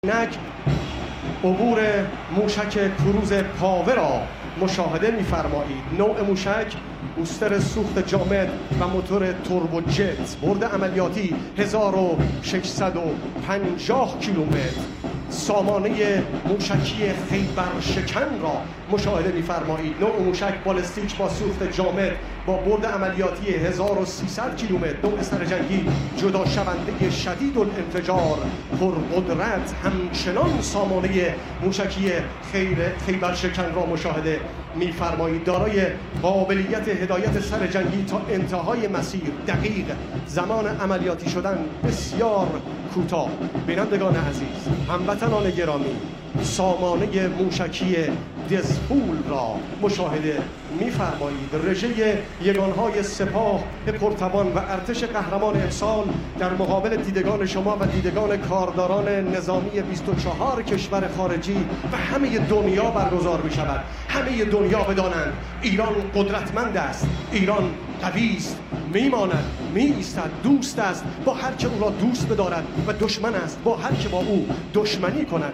اینک عبور موشک کروز پاوه را مشاهده می‌فرمایید. نوع موشک بوستر سوخت جامد و موتور توربوجت، برد عملیاتی 1650 کیلومتر. سامانه موشکی خیبرشکن را مشاهده می‌فرمایید. نوع موشک بالستیک با سوخت جامد با برد عملیاتی 1300 کیلومتر. نوع سرجنگی جدا شونده شدید الانفجار پرقدرت. همچنان سامانه موشکی خیبرشکن را مشاهده می‌فرمایید. دارای قابلیت هدایت سرجنگی تا انتهای مسیر، دقیق، زمان عملیاتی شدن بسیار کوتاه. بینندگان عزیز، هموطنان گرامی، سامانه موشکی دزپول را مشاهده می‌فرمایید. رژه یگانهای سپاه پرتوان و ارتش قهرمان امسال در مقابل دیدگان شما و دیدگان کارداران نظامی 24 کشور خارجی و همه دنیا برگزار می‌شود. همه دنیا بدانند ایران قدرتمند است، ایران قوی است، میماند، میایستد، دوست است با هر که او را دوست بدارد و دشمن است با هر که با او دشمنی کند.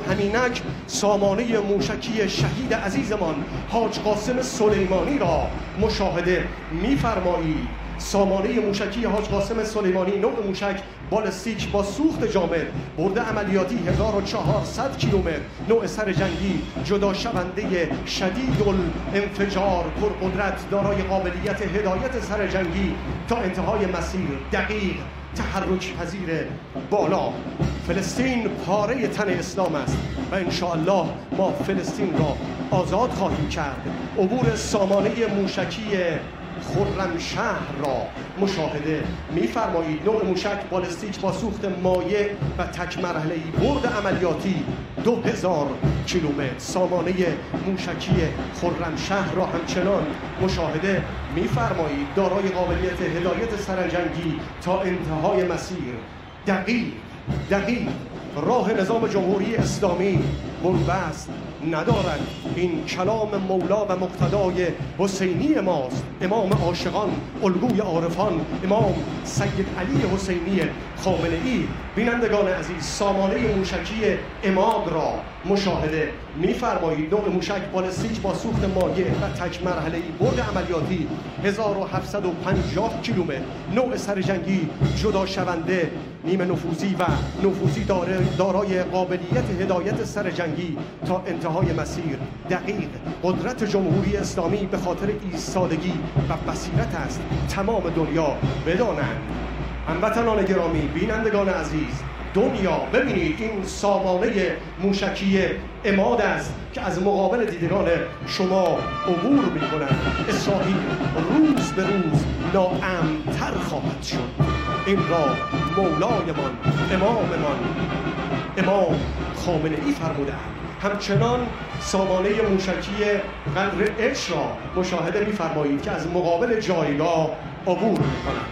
همینک سامانه موشکی شهید عزیزمان حاج قاسم سلیمانی را مشاهده می‌فرمایید. سامانه موشکی حاج قاسم سلیمانی، نوع موشک بالستیک با سوخت جامد، برد عملیاتی 1400 کیلومتر. نوع سرجنگی جدا شونده شدید الانفجار پرقدرت، دارای قابلیت هدایت سرجنگی تا انتهای مسیر، دقیق، تحرک پذیر، بالا. فلسطین پاره تن اسلام است و انشاءالله ما فلسطین را آزاد خواهیم کرد. عبور سامانه موشکی خرمشهر را مشاهده می‌فرمایید. نوع موشک بالستیک با سوخت مایع و تک مرحله‌ای، برد عملیاتی 2000 کیلومتر. سامانه موشکی خرمشهر را همچنان مشاهده می‌فرمایید. دارای قابلیت هدایت سرجنگی تا انتهای مسیر، دقیق راه نظام جمهوری اسلامی بنبست ندارد. این کلام مولا و مقتدای حسینی ماست، امام عاشقان، الگوی عارفان، امام سید علی حسینی خامنه‌ای. بینندگان عزیز، سامانه موشکی عماد را مشاهده می‌فرمایید. نوع موشک بالستیک با سوخت مایع و تک مرحله‌ای، برد عملیاتی 1750 کیلومتر. نوع سرجنگی جدا شونده نیمه نفوذی و نفوذی، دارای قابلیت هدایت سرجنگی تا انتهای مسیر، دقیق. قدرت جمهوری اسلامی به خاطر ایستادگی و بصیرت است. تمام دنیا بدانند. هموطنان گرامی، بینندگان عزیز، دنیا ببینید این سامانه موشکی عماد است که از مقابل دیدگان شما عبور می‌کند. اسرائیل روز به روز ناامن‌تر خواهد شد. این را مولایمان، اماممان، امام خامنه‌ای فرمودند. همچنان سامانه موشکی قدر اش را مشاهده می‌فرمایید که از مقابل جایگاه عبور می‌کند.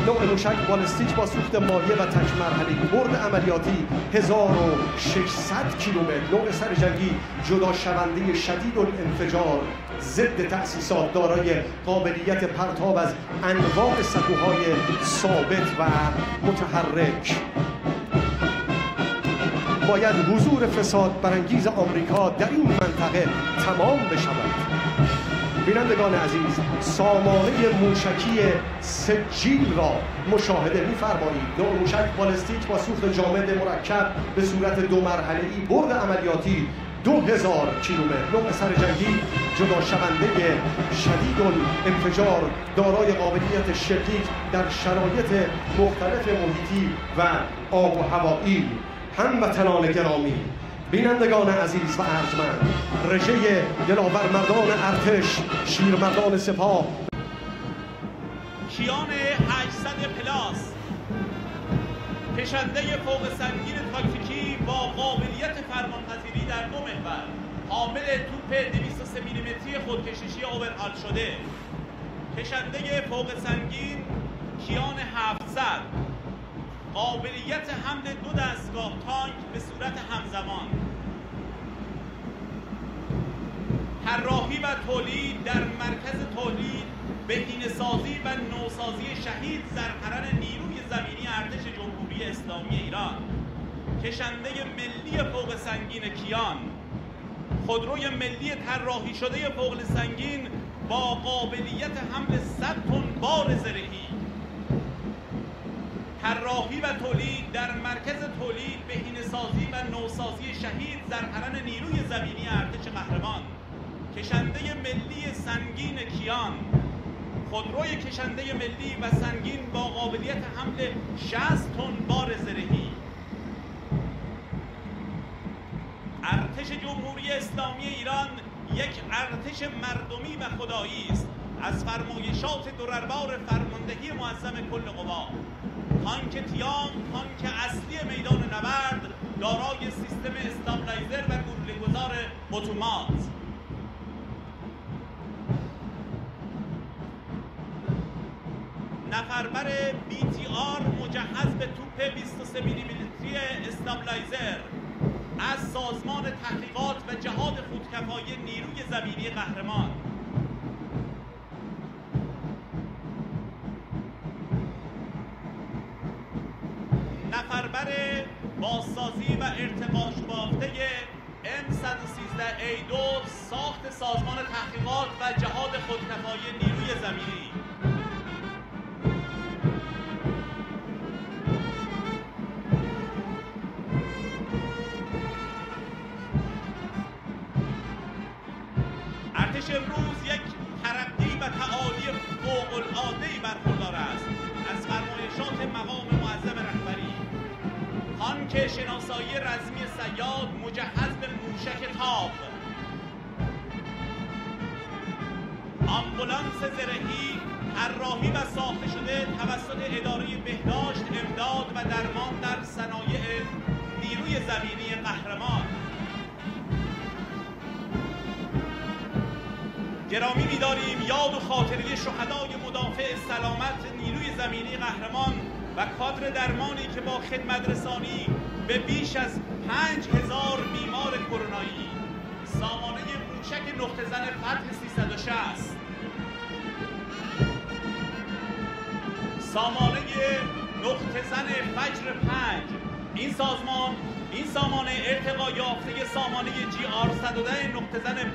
نوع موشک بالستیک با سوخت مایع و تک مرحله‌ای، برد عملیاتی 1600 کیلومتر. نوع سرجنگی جدا شونده شدید الانفجار، ضد تأسیسات، دارای قابلیت پرتاب از انواع سکوهای ثابت و متحرک. باید حضور فساد برانگیز آمریکا در این منطقه تمام بشود. بینندگان عزیز، سامانه موشکی سجیل را مشاهده می‌فرمایید. نوع موشک بالستیک با سوخت جامد مرکب به صورت دو مرحله‌ای، برد عملیاتی 2000 کیلومتر. نوع سرجنگی جدا شونده شدید الانفجار، دارای قابلیت شلیک در شرایط مختلف محیطی و آب و هوایی. هموطنان گرامی، بینندگان عزیز و ارجمند، رژه دلاورمردان ارتش، شیرمردان سپاه، کیان 800 پلاس، کشنده فوق سنگین تاکتیکی با قابلیت فرمانپذیری در 2 محور، حامل توپ 203 میلیمتری خودکشیشی اوورهال شده، کشنده فوق سنگین کیان 700، قابلیت حمل 2 دستگاه تانک به صورت همزمان، طراحی و تولید در مرکز تولید، بهینه‌سازی و نوسازی شهید زرقرن نیروی زمینی ارتش جمهوری اسلامی ایران. کشنده ملی فوق سنگین کیان، خودروی ملی طراحی شده فوق سنگین با قابلیت حمل 100 تن بار زرهی. طراحی و تولید در مرکز تولید، بهینه‌سازی و نوسازی شهید زرهرن نیروی زمینی ارتش قهرمان، کشنده ملی سنگین کیان، خودروی کشنده ملی و سنگین با قابلیت حمل 60 تن بار زرهی. ارتش جمهوری اسلامی ایران یک ارتش مردمی و خدایی است. از فرمایشات درربار فرماندهی معظم کل قوا، تانک تیام، تانک اصلی میدان نبرد، دارای سیستم استابلایزر و گلوله‌گذار اتومات. نفربر BTR مجهز به توپ 23 میلیمتری استابلایزر از سازمان تحقیقات و جهاد خودکفایی نیروی زمینی قهرمان. نفربر بازسازی و ارتقاش بافته M113A2 ساخت سازمان تحقیقات و جهاد خودکفایی نیروی زمینی. ارتش امروز یک ترقی و تعالی فوق‌العاده‌ای برخوردار است از فرمایشات مقام معظم رهبری. تانک شناسایی رزمی صیاد مجهز به موشک تاب، آمبولانس زرهی طراحی و ساخته شده توسط اداره بهداشت، امداد و درمان در صنایع نیروی زمینی قهرمان. گرامی می‌داریم یاد و خاطره شهدای مدافع سلامت نیروی زمینی قهرمان و کادر درمانی که با خدمت رسانی به بیش از 5000 بیمار کرونایی، سامانه موشک نقطه زن فتح 360، سامانه نقطه زن فجر 5، این سامانه ارتقا یافته سامانه GR 110 نقطه زن